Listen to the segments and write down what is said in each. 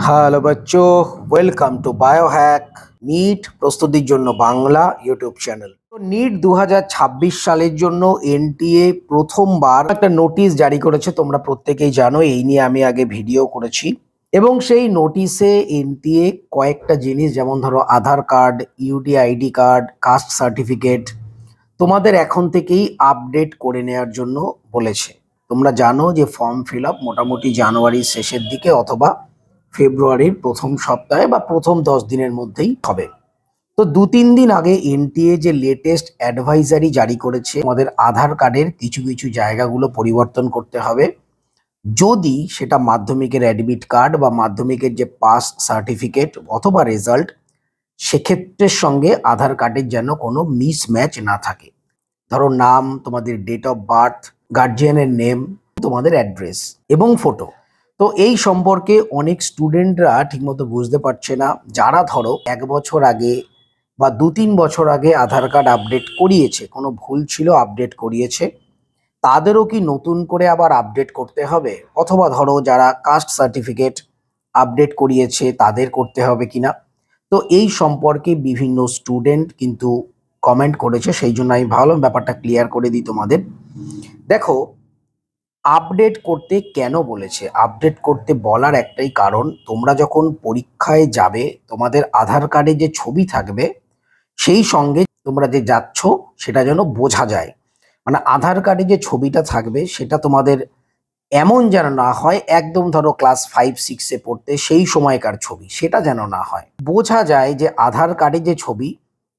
Hello বাচ্চো, welcome to Biohack NEET প্রস্তুতির জন্য বাংলা ইউটিউব চ্যানেল। তো নিট 2026 সালের জন্য এনটিএ প্রথমবার একটা নোটিশ জারি করেছে, তোমরা প্রত্যেকেই জানো। এই নিয়ে আমি আগে ভিডিও করেছি এবং সেই নোটিশে এনটিএ কয়েকটা জিনিস, যেমন ধরো Aadhaar card, UT ID card, caste certificate তোমাদের এখন থেকেই আপডেট করে নেওয়ার জন্য বলেছে। তোমরা জানো যে ফর্ম ফিল আপ মোটামুটি জানুয়ারির শেষের দিকে অথবা ফেব্রুয়ারির প্রথম সপ্তাহে বা প্রথম 10 দিনের মধ্যেই হবে। তো 2-3 দিন আগে এনটিএ যে লেটেস্ট অ্যাডভাইজারি জারি করেছে, আমাদের আধার কার্ডের কিছু কিছু জায়গাগুলো পরিবর্তন করতে হবে। যদি সেটা মাধ্যমিকের অ্যাডমিট কার্ড বা মাধ্যমিকের যে পাস সার্টিফিকেট অথবা রেজাল্ট, সেক্ষেত্রের সঙ্গে আধার কার্ডের যেন কোনো মিসম্যাচ না থাকে। ধরো নাম, তোমাদের ডেট অফ বার্থ, গার্জিয়ানের নেম, তোমাদের অ্যাড্রেস এবং ফটো। তো এই সম্পর্কে অনেক স্টুডেন্টরা ঠিকমতো বুঝতে পারছে না। যারা ধরো 1 বছর আগে বা 2-3 বছর আগে আধার কার্ড আপডেট করিয়েছে, কোনো ভুল ছিল আপডেট করিয়েছে, তাদেরও কি নতুন করে আবার আপডেট করতে হবে? অথবা ধরো যারা কাস্ট সার্টিফিকেট আপডেট করিয়েছে তাদের করতে হবে কিনা? তো এই সম্পর্কে বিভিন্ন স্টুডেন্ট কিন্তু কমেন্ট করেছে, সেই জন্য আমি ভাবলাম ব্যাপারটা ক্লিয়ার করে দিই তোমাদের। দেখো, আপডেট করতে কেন বলেছে? আপডেট করতে বলার একটাই কারণ, তোমরা যখন পরীক্ষায় যাবে তোমাদের আধার কার্ডে যে ছবি থাকবে সেই সঙ্গে তোমরা যে যাচ্ছ সেটা যেন বোঝা যায়। মানে আধার কার্ডে যে ছবিটা থাকবে সেটা তোমাদের এমন যেন না হয় একদম ধরো ক্লাস 5-6-এ পড়তে সেই সময়কার ছবি, সেটা যেন না হয়। বোঝা যায় যে আধার কার্ডে যে ছবি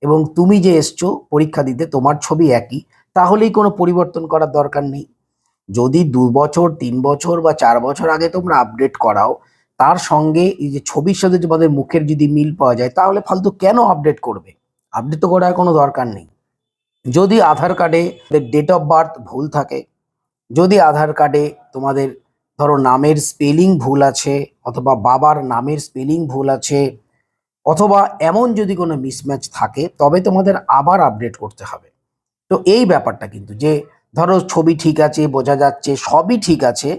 এবং তুমি যে এসছো পরীক্ষা দিতে তোমার ছবি একই, তাহলেই কোনো পরিবর্তন করার দরকার নেই। যদি 2 বছর, 3 বছর বা 4 বছর আগে তোমরা আপডেট করাও, তার সঙ্গে এই যে ছবির সাথে তোমাদের মুখের যদি মিল পাওয়া যায়, তাহলে ফালতু কেন আপডেট করবে? আপডেট তো করার কোনো দরকার নেই। যদি আধার কার্ডে ডেট অফ বার্থ ভুল থাকে, যদি আধার কার্ডে তোমাদের ধরো নামের স্পেলিং ভুল আছে, অথবা বাবার নামের স্পেলিং ভুল আছে, অথবা এমন যদি কোনো মিসম্যাচ থাকে, তবে তোমাদের আবার আপডেট করতে হবে। তো এই ব্যাপারটা কিন্তু, যে ধরো ছবি ঠিক আছে, বোঝা যাচ্ছে সবই ঠিক আছে,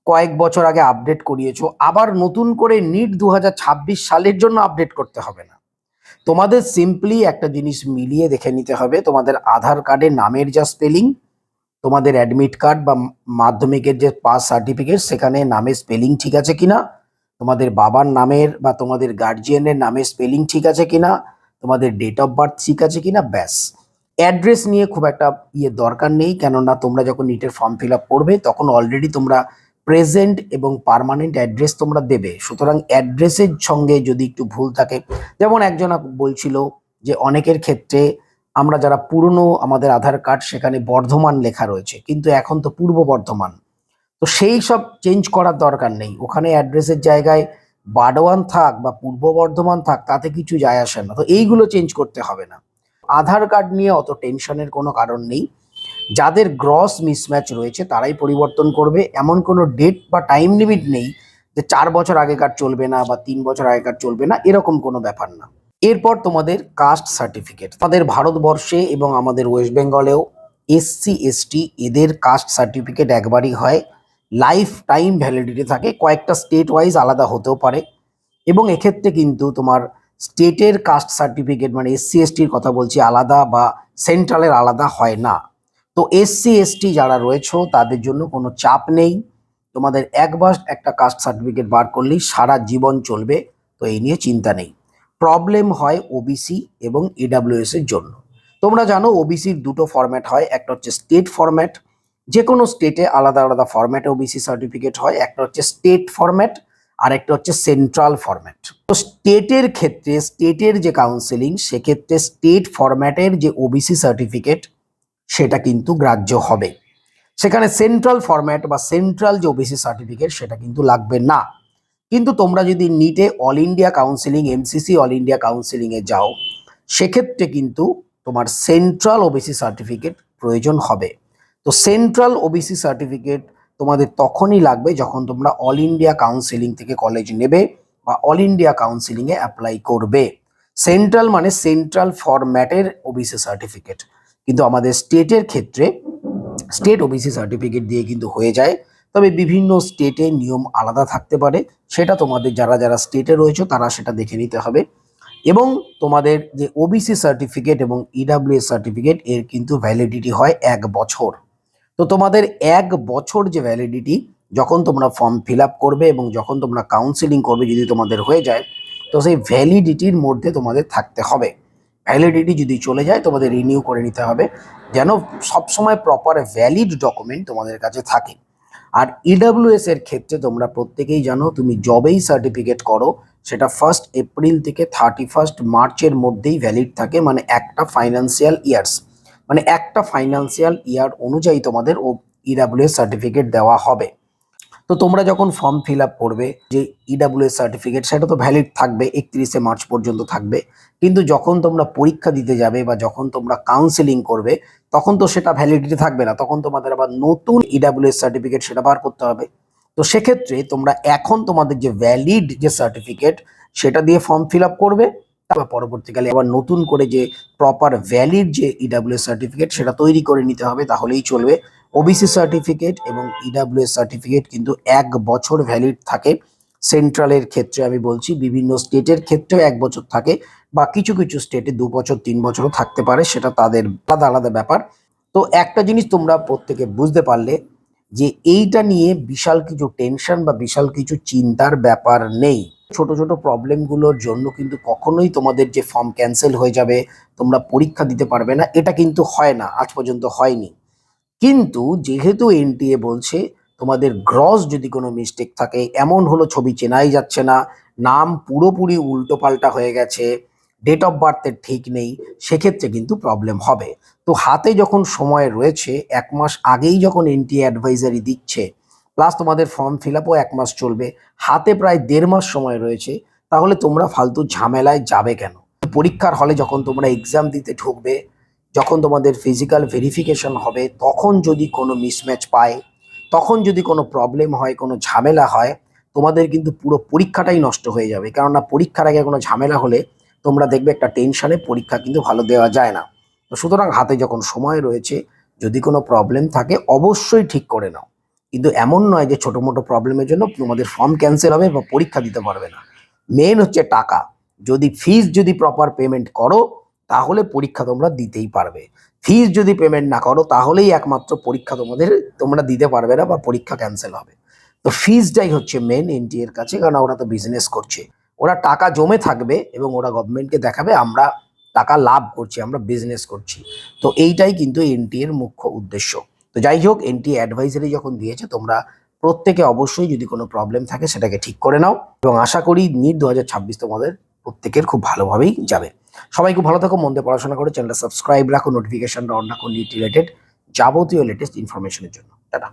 কয়েক বছর আগে আপডেট করিয়েছো, আবার নতুন করে নিট 2026 সালের জন্য আপডেট করতে হবে না। তোমাদের সিম্পলি একটা জিনিস মিলিয়ে দেখে নিতে হবে, তোমাদের আধার কার্ডে নামের যা স্পেলিং, তোমাদের অ্যাডমিট কার্ড বা মাধ্যমিকের যে পাস সার্টিফিকেট সেখানে নামের স্পেলিং ঠিক আছে কিনা, তোমাদের বাবার নামের বা তোমাদের গার্জিয়ানের নামের স্পেলিং ঠিক আছে কিনা, তোমাদের ডেট অফ বার্থ ঠিক আছে কিনা, ব্যাস। অ্যাড্রেস নিয়ে খুব একটা দরকার নেই, কেননা তোমরা যখন নিটের ফর্ম ফিল আপ করবে তখন অলরেডি তোমরা প্রেজেন্ট এবং পার্মানেন্ট অ্যাড্রেস তোমরা দেবে। সুতরাং অ্যাড্রেসের সঙ্গে যদি একটু ভুল থাকে, যেমন একজন বলছিল যে অনেকের ক্ষেত্রে আমরা যারা পুরনো আমাদের আধার কার্ড সেখানে বর্ধমান লেখা রয়েছে, কিন্তু এখন তো পূর্ব বর্ধমান। তো সেই সব চেঞ্জ করার দরকার নেই। ওখানে অ্যাড্রেসের জায়গায় বাডওয়ান থাক বা পূর্ব বর্ধমান থাক, তাতে কিছু যায় আসে না। তো এইগুলো চেঞ্জ করতে হবে না। আধার কার্ড নিয়ে অত টেনশনের কোনো কারণ নেই। যাদের গ্রস মিসম্যাচ রয়েছে তারাই পরিবর্তন করবে। এমন কোনো ডেট বা টাইম লিমিট নেই যে 4 বছর আগেকার চলবে না বা 3 বছর আগেকার চলবে না, এরকম কোনো ব্যাপার না। এরপর তোমাদের কাস্ট সার্টিফিকেট। আমাদের ভারতবর্ষে এবং আমাদের ওয়েস্ট বেঙ্গলেও এসসি এসটি এদের কাস্ট সার্টিফিকেট একবারই হয়, লাইফ টাইম ভ্যালিডিটি থাকে। কয়েকটা স্টেট ওয়াইজ আলাদা হতেও পারে, এবং এক্ষেত্রে কিন্তু তোমার স্টেটের কাস্ট সার্টিফিকেট মানে এসসি এসটির কথা বলছি আলাদা, বা সেন্ট্রালের আলাদা হয় না। তো এসসি এসটি যারা রয়েছে তাদের জন্য কোনো চাপ নেই, তোমাদের একবার একটা কাস্ট সার্টিফিকেট বার করলেই সারা জীবন চলবে। তো এই নিয়ে চিন্তা নেই। প্রবলেম হয় ওবিসি এবং ইডাব্লিউএস এর জন্য। তোমরা জানো ওবিসির দুটো ফরম্যাট হয়, একটা হচ্ছে স্টেট ফরম্যাট, যে কোনো স্টেটে আলাদা আলাদা ফরম্যাটে ওবিসি সার্টিফিকেট হয়। একটা হচ্ছে স্টেট ফরম্যাট, আর একটা হচ্ছে সেন্ট্রাল ফরম্যাট। তো স্টেটের ক্ষেত্রে স্টেটের যে কাউন্সিলিং, সেক্ষেত্রে স্টেট ফরম্যাটের যে ওবিসি সার্টিফিকেট সেটা কিন্তু গ্রাহ্য হবে। সেখানে সেন্ট্রাল ফরম্যাট বা সেন্ট্রাল যে ওবিসি সার্টিফিকেট সেটা কিন্তু লাগবে না। কিন্তু তোমরা যদি নিটে all India counselling, MCC all India কাউন্সিলিংয়ে যাও, সেক্ষেত্রে কিন্তু তোমার সেন্ট্রাল ওবিসি সার্টিফিকেট প্রয়োজন হবে। তো সেন্ট্রাল ওবিসি সার্টিফিকেট তোমাদের তখনই লাগবে যখন তোমরা অল ইন্ডিয়া কাউন্সিলিং থেকে কলেজ নেবে বা অল ইন্ডিয়া কাউন্সিলিংয়ে অ্যাপ্লাই করবে। সেন্ট্রাল মানে সেন্ট্রাল ফরম্যাটের ওবিসি সার্টিফিকেট। কিন্তু আমাদের স্টেটের ক্ষেত্রে স্টেট ওবিসি সার্টিফিকেট দিয়ে কিন্তু হয়ে যায়। তবে বিভিন্ন স্টেটে নিয়ম আলাদা থাকতে পারে, সেটা তোমাদের যারা যারা স্টেটে রয়েছে তারা সেটা দেখে নিতে হবে। এবং তোমাদের যে ওবিসি সার্টিফিকেট এবং ইডাব্লিউএস সার্টিফিকেট এর কিন্তু ভ্যালিডিটি হয় 1 বছর। তো তোমাদের 1 বছর যে ভ্যালিডিটি, যখন তোমরা ফর্ম ফিল আপ করবে এবং যখন তোমরা কাউন্সিলিং করবে যদি তোমাদের হয়ে যায়, তো সেই ভ্যালিডিটির মধ্যে তোমাদের থাকতে হবে। ভ্যালিডিটি যদি চলে যায় তোমাদের রিনিউ করে নিতে হবে, যেন সবসময় প্রপার ভ্যালিড ডকুমেন্ট তোমাদের কাছে থাকে। আর ইডাব্লিউএস এর ক্ষেত্রে তোমরা প্রত্যেকেই জানো, তুমি যবেই সার্টিফিকেট করো সেটা 1 এপ্রিল থেকে 31 মার্চের মধ্যেই ভ্যালিড থাকে, মানে একটা ফাইন্যান্সিয়াল ইয়ার্স, মানে একটা ফাইন্যান্সিয়াল ইয়ার অনুযায়ী তোমাদের ও ইডাব্লিউএস সার্টিফিকেট দেওয়া হবে। তো তোমরা যখন ফর্ম ফিল আপ করবে, যে ইডাব্লিউএস সার্টিফিকেট সেটা তো ভ্যালিড থাকবে, 31শে মার্চ পর্যন্ত থাকবে। কিন্তু যখন তোমরা পরীক্ষা দিতে যাবে বা যখন তোমরা কাউন্সেলিং করবে, তখন তো সেটা ভ্যালিডিটি থাকবে না, তখন তোমাদের আবার নতুন ইডাব্লিউএস সার্টিফিকেট সেটা বার করতে হবে। তো সেক্ষেত্রে তোমরা এখন তোমাদের যে ভ্যালিড যে সার্টিফিকেট সেটা দিয়ে ফর্ম ফিল আপ করবে, তারপর পরবর্তীকালে আবার নতুন করে যে প্রপার ভ্যালিড যে ইডাব্লিউএস সার্টিফিকেট সেটা তৈরি করে নিতে হবে, তাহলেই চলবে। ওবিসি সার্টিফিকেট এবং ইডাব্লিউএস সার্টিফিকেট কিন্তু 1 বছর ভ্যালিড থাকে। সেন্ট্রালের ক্ষেত্রে আমি বলছি, বিভিন্ন স্টেটের ক্ষেত্রেও 1 বছর থাকে, বা কিছু কিছু স্টেটে 2 বছর 3 বছরও থাকতে পারে, সেটা তাদের আলাদা আলাদা ব্যাপার। তো একটা জিনিস তোমরা প্রত্যেকে বুঝতে পারলে যে এইটা নিয়ে বিশাল কিছু টেনশন বা বিশাল কিছু চিন্তার ব্যাপার নেই। ছোট ছোট প্রবলেমগুলোর জন্য কিন্তু কখনোই তোমাদের যে ফর্ম ক্যান্সেল হয়ে যাবে, তোমরা পরীক্ষা দিতে পারবে না, এটা কিন্তু হয় না, আজ পর্যন্ত হয়নি। কিন্তু যেহেতু এনটিএ বলছে তোমাদের গ্রস যদি কোনো মিস্টেক থাকে, এমন হলো ছবি চেনাই যাচ্ছে না, নাম পুরোপুরি উল্টোপাল্টা হয়ে গেছে, ডেট অফ বার্থের ঠিক নেই, সেক্ষেত্রে কিন্তু প্রবলেম হবে। তো হাতে যখন সময় রয়েছে, 1 মাস আগেই যখন এনটিএ অ্যাডভাইজারি দিচ্ছে, প্লাস তোমাদের ফর্ম ফিল আপও 1 মাস চলবে, হাতে প্রায় 1.5 মাস সময় রয়েছে, তাহলে তোমরা ফালতু ঝামেলায় যাবে কেন? পরীক্ষার হলে যখন তোমরা এক্সাম দিতে ঢুকবে, যখন তোমাদের ফিজিক্যাল ভেরিফিকেশন হবে, তখন যদি কোনো মিসম্যাচ পায়, তখন যদি কোনো প্রবলেম হয়, কোনো ঝামেলা হয়, তোমাদের কিন্তু পুরো পরীক্ষাটাই নষ্ট হয়ে যাবে। কেননা পরীক্ষার আগে কোনো ঝামেলা হলে তোমরা দেখবে একটা টেনশনে পরীক্ষা কিন্তু ভালো দেওয়া যায় না। তো সুতরাং হাতে যখন সময় রয়েছে, যদি কোনো প্রবলেম থাকে অবশ্যই ঠিক করে নাও। কিন্তু এমন নয় যে ছোটো মোটো প্রবলেমের জন্য তোমাদের ফর্ম ক্যান্সেল হবে বা পরীক্ষা দিতে পারবে না। মেন হচ্ছে টাকা। যদি ফিস যদি প্রপার পেমেন্ট করো, তাহলে পরীক্ষা তোমরা দিতেই পারবে। ফিস যদি পেমেন্ট না করো, তাহলেই একমাত্র পরীক্ষা তোমরা দিতে পারবে না বা পরীক্ষা ক্যান্সেল হবে। তো ফিসটাই হচ্ছে মেন এনটিএ এর কাছে, কারণ ওরা তো বিজনেস করছে, ওরা টাকা জমে থাকবে এবং ওরা গভর্নমেন্টকে দেখাবে আমরা টাকা লাভ করছি, আমরা বিজনেস করছি। তো এইটাই কিন্তু এনটিএ এর মুখ্য উদ্দেশ্য। তো যাই হোক, এনটিএ অ্যাডভাইজারি যখন দিয়েছে, তোমরা প্রত্যেকে অবশ্যই যদি কোনো প্রবলেম থাকে সেটাকে ঠিক করে নাও, এবং আশা করি নিট 2026 তোমাদের প্রত্যেকের খুব ভালোভাবেই যাবে। সবাই খুব ভালো থাকো, মন দিয়ে পড়াশোনা করো, চ্যানেলটা সাবস্ক্রাইব রাখো, নোটিফিকেশনটা অন রাখো নিট রিলেটেড যাবতীয় লেটেস্ট ইনফরমেশনের জন্য। টাটা।